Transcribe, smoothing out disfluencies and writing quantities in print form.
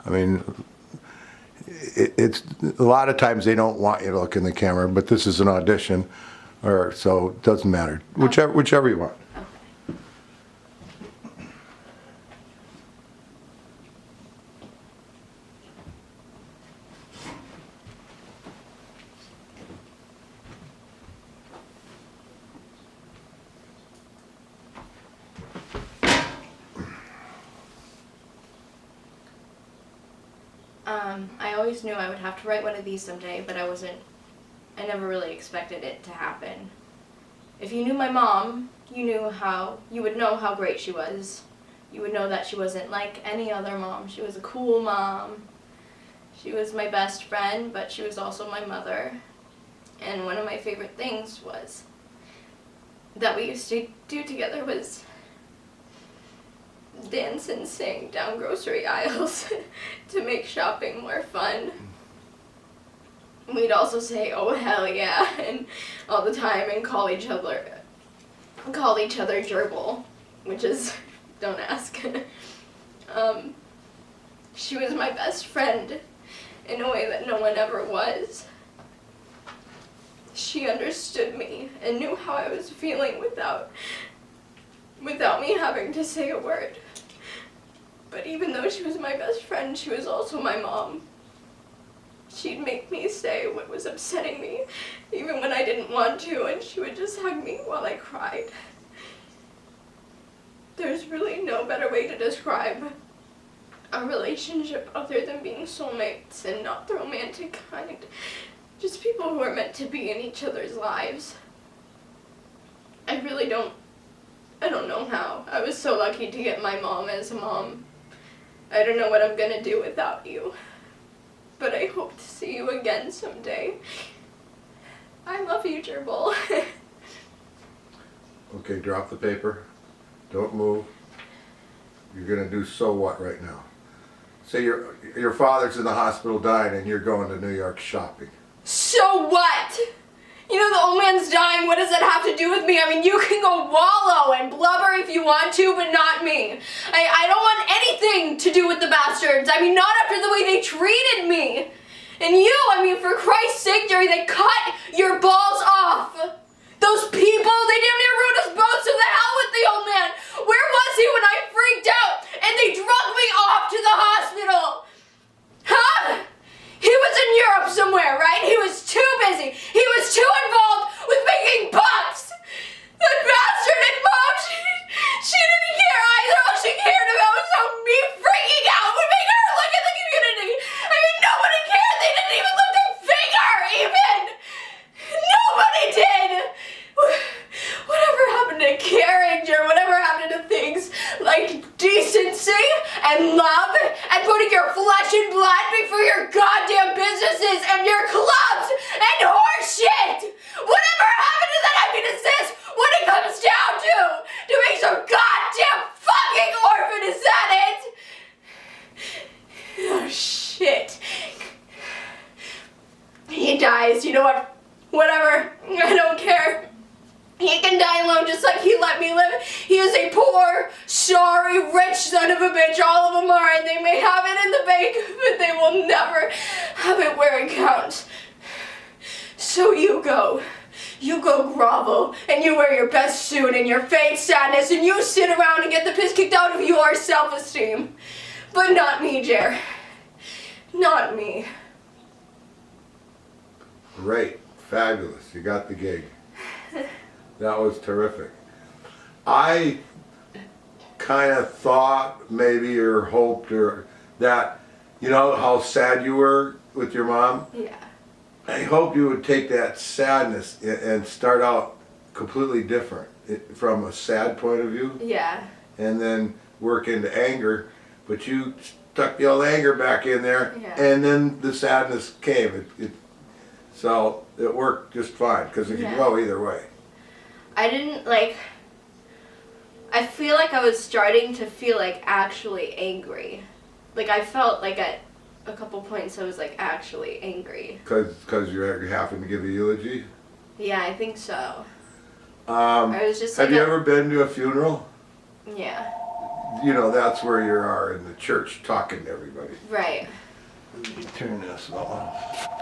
I mean, it's a lot of times they don't want you to look in the camera, but this is an audition, or so it doesn't matter. Whichever you want. I always knew I would have to write one of these someday, but I never really expected it to happen. If you knew my mom, you would know how great she was. You would know that she wasn't like any other mom. She was a cool mom. She was my best friend, but she was also my mother. And one of my favorite things was that we used to do together was dance and sing down grocery aisles to make shopping more fun. We'd also say, "Oh hell yeah," and all the time, and call each other gerbil, which is, don't ask. She was my best friend in a way that no one ever was. She understood me and knew how I was feeling without me having to say a word. But even though she was my best friend, she was also my mom. She'd make me say what was upsetting me, even when I didn't want to, and she would just hug me while I cried. There's really no better way to describe a relationship other than being soulmates, and not the romantic kind. Just people who are meant to be in each other's lives. I don't know how. I was so lucky to get my mom as a mom. I don't know what I'm gonna do without you. But I hope to see you again someday. I love you, Gerbil. Okay, drop the paper. Don't move. You're gonna do so what right now? Say your father's in the hospital dying and you're going to New York shopping. So what? You know the old man's dying, what does that have to do with me? I mean, you can go wallow and blubber if you want to, but not me. I don't want anything to do with the bastards. I mean, not after the way they treated me. And you, I mean, for Christ's sake, Jerry, they cut your balls off. Those people, they damn near ruined us both, so the hell with the old man. Where was he when I freaked out and they drug me off to the hospital? Huh? He was in Europe somewhere, right? He was too busy. He was too involved with making bucks. That bastard and Mom, she didn't care either. All she cared about was how me freaking out would make her look at the community. I mean, nobody cared. They didn't even lift their finger, even. Nobody did. Whatever happened to caring, or whatever happened to things like decency and love and putting your flesh and blood before your goddamn businesses and your clubs and horseshit? Whatever happened to that? I mean, is this what it comes down to? To make some goddamn fucking orphan? Is that it? Oh shit. He dies, you know what? Whatever, I don't care. He can die alone just like he let me live. He is a poor, sorry, rich son of a bitch. All of them are, and they may have it in the bank, but they will never have it where it counts. So you go grovel, and you wear your best suit and your fake sadness, and you sit around and get the piss kicked out of your self-esteem. But not me, Jer. Not me. Great. Fabulous. You got the gig. That was terrific. I kind of thought maybe or hoped or that, you know how sad you were with your mom? Yeah. I hope you would take that sadness and start out completely different from a sad point of view. Yeah. And then work into anger, but you stuck the old anger back in there, Yeah. and then the sadness came. So it worked just fine because it could go either way. I feel like I was starting to feel like actually angry. Like I felt like at a couple points I was like actually angry. Because you're having to give a eulogy? Yeah, I think so. I was just have you ever been to a funeral? Yeah. you know, that's where you are in the church talking to everybody. Right. Let me turn this off.